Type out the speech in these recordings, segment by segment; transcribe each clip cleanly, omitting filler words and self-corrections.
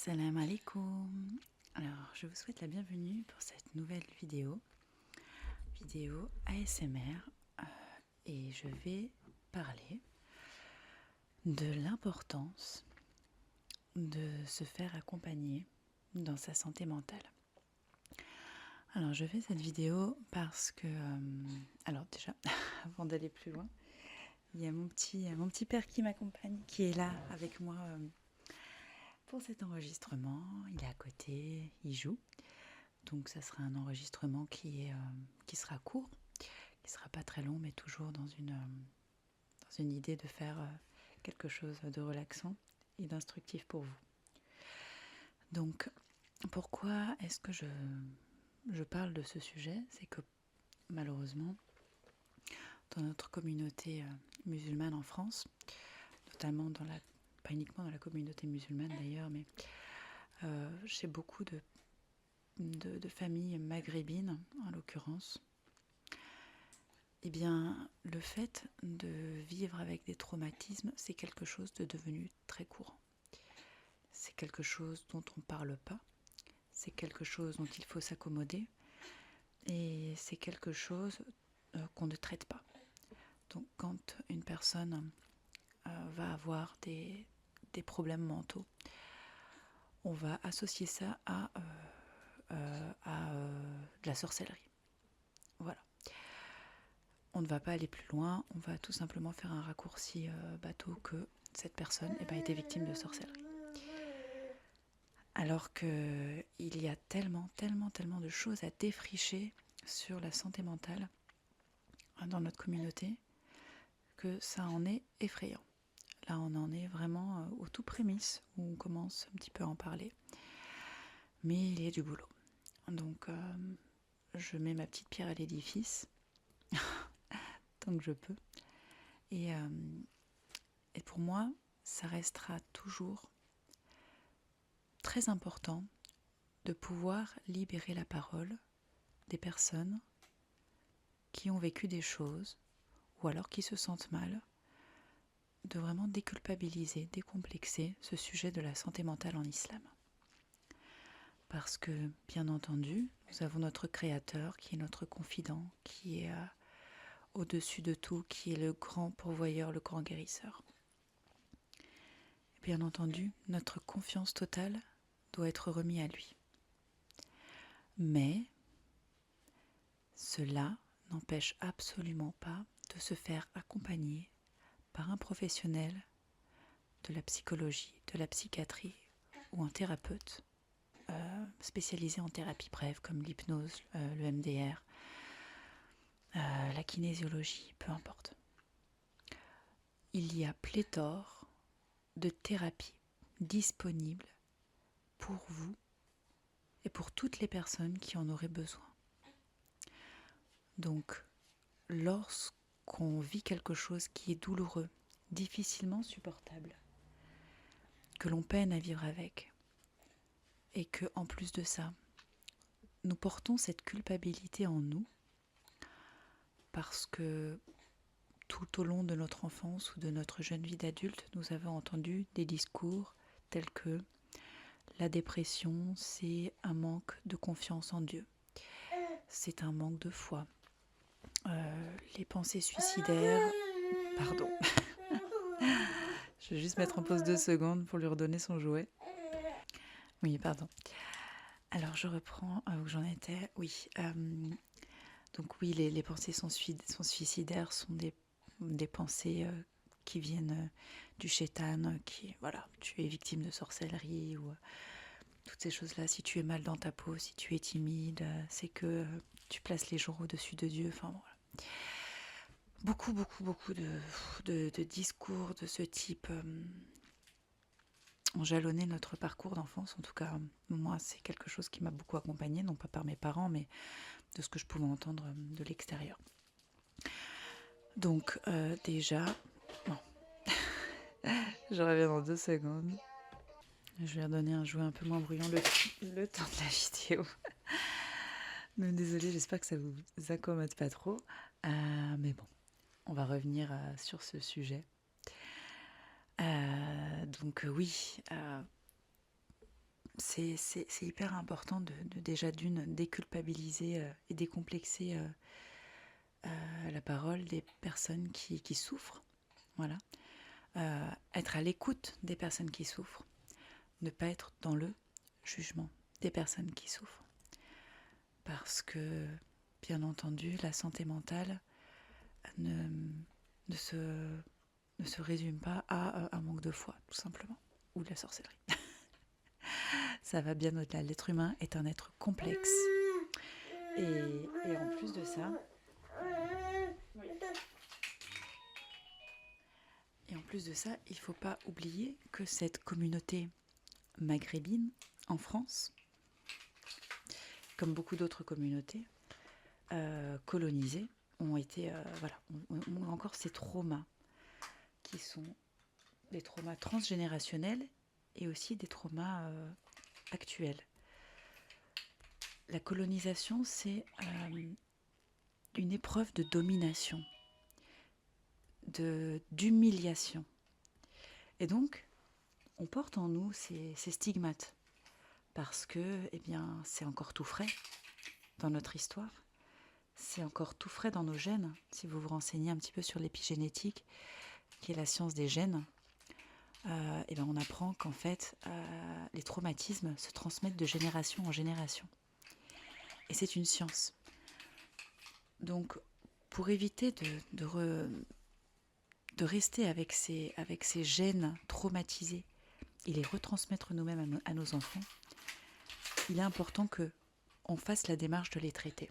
Salam alaikum. Alors, je vous souhaite la bienvenue pour cette nouvelle vidéo ASMR, et je vais parler de l'importance de se faire accompagner dans sa santé mentale. Alors, je fais cette vidéo parce que, alors déjà, avant d'aller plus loin, il y a mon petit père qui m'accompagne, qui est là avec moi pour cet enregistrement. Il est à côté, il joue. Donc ça sera un enregistrement qui sera court, qui sera pas très long, mais toujours dans une idée de faire quelque chose de relaxant et d'instructif pour vous. Donc pourquoi est-ce que je parle de ce sujet? C'est que malheureusement, dans notre communauté musulmane en France, notamment pas uniquement dans la communauté musulmane d'ailleurs, mais chez beaucoup de familles maghrébines en l'occurrence, eh bien, le fait de vivre avec des traumatismes, c'est quelque chose de devenu très courant. C'est quelque chose dont on ne parle pas, c'est quelque chose dont il faut s'accommoder, et c'est quelque chose qu'on ne traite pas. Donc quand une personne va avoir des problèmes mentaux, on va associer ça à de la sorcellerie. Voilà. On ne va pas aller plus loin, on va tout simplement faire un raccourci bateau que cette personne était victime de sorcellerie. Alors qu'il y a tellement de choses à défricher sur la santé mentale dans notre communauté que ça en est effrayant. Là, on en est vraiment aux tout prémices où on commence un petit peu à en parler. Mais il y a du boulot. Donc, je mets ma petite pierre à l'édifice tant que je peux. Et pour moi, ça restera toujours très important de pouvoir libérer la parole des personnes qui ont vécu des choses ou alors qui se sentent mal, de vraiment déculpabiliser, décomplexer ce sujet de la santé mentale en islam. Parce que, bien entendu, nous avons notre Créateur qui est notre confident, qui est au-dessus de tout, qui est le grand pourvoyeur, le grand guérisseur. Et bien entendu, notre confiance totale doit être remise à lui. Mais cela n'empêche absolument pas de se faire accompagner par un professionnel de la psychologie, de la psychiatrie ou un thérapeute spécialisé en thérapie brève comme l'hypnose, le MDR, la kinésiologie, peu importe. Il y a pléthore de thérapies disponibles pour vous et pour toutes les personnes qui en auraient besoin. Donc, lorsqu'on vit quelque chose qui est douloureux, difficilement supportable, que l'on peine à vivre avec, et que en plus de ça, nous portons cette culpabilité en nous, parce que tout au long de notre enfance ou de notre jeune vie d'adulte, nous avons entendu des discours tels que la dépression, c'est un manque de confiance en Dieu, c'est un manque de foi. Les pensées suicidaires... Pardon. Je vais juste mettre en pause 2 secondes pour lui redonner son jouet. Oui, pardon. Alors, je reprends où j'en étais. Oui. Donc oui, les pensées sont suicidaires, sont des pensées qui viennent du shaitan, voilà, tu es victime de sorcellerie ou toutes ces choses-là. Si tu es mal dans ta peau, si tu es timide, c'est que tu places les gens au-dessus de Dieu. Enfin voilà. Beaucoup de discours de ce type ont jalonné notre parcours d'enfance. En tout cas, moi, c'est quelque chose qui m'a beaucoup accompagnée, non pas par mes parents, mais de ce que je pouvais entendre de l'extérieur. Donc déjà, bon, je reviens dans 2 secondes. Je vais redonner un jouet un peu moins bruyant le temps de la vidéo. Donc désolée, j'espère que ça vous accommode pas trop. Mais bon, on va revenir sur ce sujet. Donc oui, c'est hyper important de déjà d'une déculpabiliser et décomplexer la parole des personnes qui souffrent. Voilà. Être à l'écoute des personnes qui souffrent. Ne pas être dans le jugement des personnes qui souffrent. Parce que, bien entendu, la santé mentale ne se résume pas à un manque de foi, tout simplement, ou de la sorcellerie. Ça va bien au-delà. L'être humain est un être complexe. Et en plus de ça... Et en plus de ça, il ne faut pas oublier que cette communauté maghrébine en France, comme beaucoup d'autres communautés colonisées, ont été, ont encore ces traumas qui sont des traumas transgénérationnels et aussi des traumas actuels. La colonisation, c'est une épreuve de domination, d'humiliation. Et donc, on porte en nous ces stigmates parce que, eh bien, c'est encore tout frais dans notre histoire. C'est encore tout frais dans nos gènes. Si vous vous renseignez un petit peu sur l'épigénétique, qui est la science des gènes, et ben on apprend qu'en fait, les traumatismes se transmettent de génération en génération. Et c'est une science. Donc, pour éviter de rester avec ces gènes traumatisés et les retransmettre nous-mêmes à nos enfants, il est important qu'on fasse la démarche de les traiter.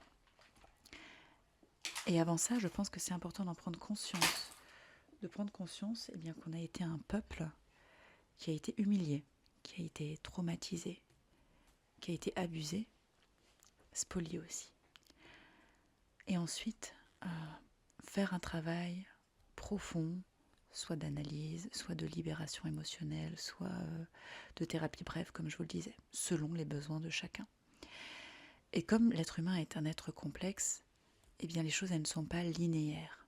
Et avant ça, je pense que c'est important d'en prendre conscience. De prendre conscience bien, qu'on a été un peuple qui a été humilié, qui a été traumatisé, qui a été abusé, spolié aussi. Et ensuite, faire un travail profond, soit d'analyse, soit de libération émotionnelle, soit de thérapie brève, comme je vous le disais, selon les besoins de chacun. Et comme l'être humain est un être complexe, eh bien les choses elles ne sont pas linéaires.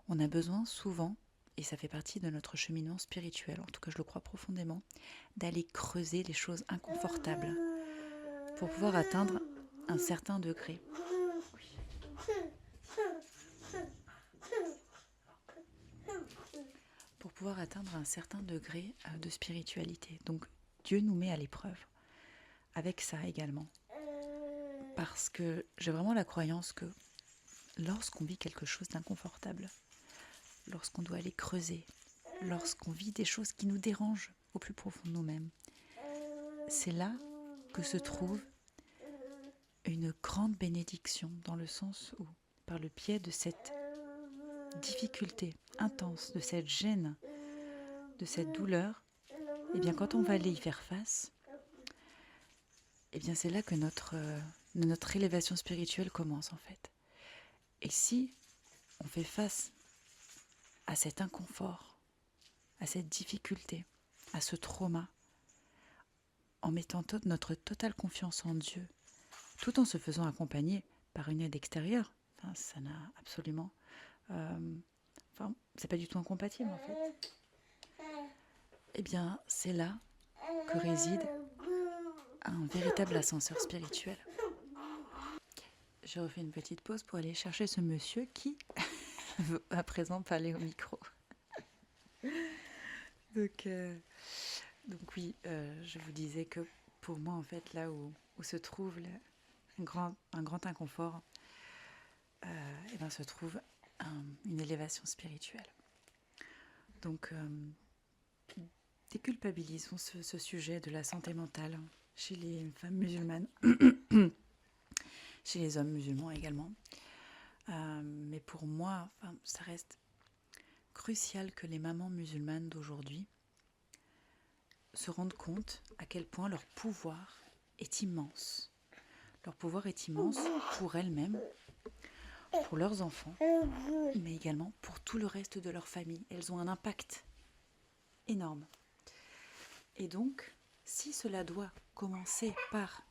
On a besoin souvent, et ça fait partie de notre cheminement spirituel, en tout cas je le crois profondément, d'aller creuser les choses inconfortables pour pouvoir atteindre un certain degré. Pour pouvoir atteindre un certain degré de spiritualité. Donc Dieu nous met à l'épreuve avec ça également. Parce que j'ai vraiment la croyance que lorsqu'on vit quelque chose d'inconfortable, lorsqu'on doit aller creuser, lorsqu'on vit des choses qui nous dérangent au plus profond de nous-mêmes, c'est là que se trouve une grande bénédiction, dans le sens où, par le biais de cette difficulté intense, de cette gêne, de cette douleur, eh bien quand on va aller y faire face, eh bien c'est là que notre élévation spirituelle commence en fait. Et si on fait face à cet inconfort, à cette difficulté, à ce trauma, en mettant notre totale confiance en Dieu, tout en se faisant accompagner par une aide extérieure, ça n'a absolument... c'est pas du tout incompatible en fait. Eh bien, c'est là que réside un véritable ascenseur spirituel. Je refais une petite pause pour aller chercher ce monsieur qui veut à présent parler au micro. Donc oui, je vous disais que pour moi, en fait, là où se trouve un grand inconfort, et ben, se trouve une élévation spirituelle. Donc, déculpabilisons ce sujet de la santé mentale chez les femmes musulmanes, chez les hommes musulmans également. Mais pour moi, ça reste crucial que les mamans musulmanes d'aujourd'hui se rendent compte à quel point leur pouvoir est immense. Leur pouvoir est immense pour elles-mêmes, pour leurs enfants, mais également pour tout le reste de leur famille. Elles ont un impact énorme. Et donc, si cela doit commencer par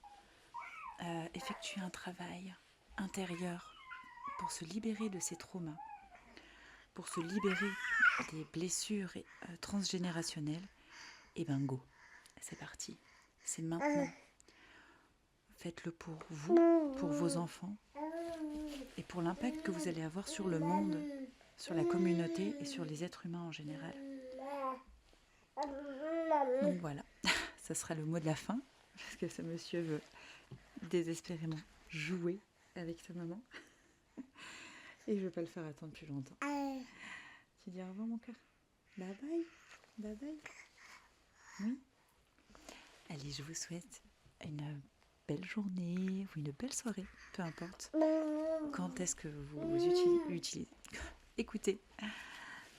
effectuer un travail intérieur pour se libérer de ces traumas, pour se libérer des blessures transgénérationnelles, et ben go, c'est parti. c'est maintenant. Faites-le pour vous, pour vos enfants et pour l'impact que vous allez avoir sur le monde, sur la communauté et sur les êtres humains en général. Donc voilà, ça sera le mot de la fin, parce que ce monsieur veut désespérément jouer avec sa maman. Et je ne veux pas le faire attendre plus longtemps. Tu dis au revoir mon cœur. Bye bye. Bye bye. Oui. Allez, je vous souhaite une belle journée ou une belle soirée, peu importe. Quand est-ce que vous utilisez, écoutez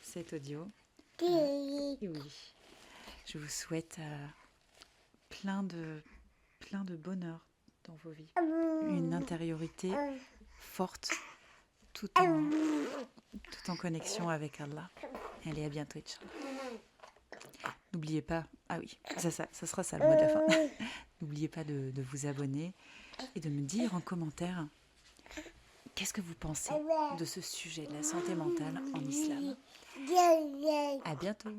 cet audio. Et oui. Je vous souhaite plein de bonheur dans vos vies. Une intériorité forte, tout en connexion avec Allah. Allez, à bientôt, Inch'Allah. N'oubliez pas, ah oui, ça sera ça le mot de la fin. N'oubliez pas de vous abonner et de me dire en commentaire qu'est-ce que vous pensez de ce sujet de la santé mentale en islam. À bientôt.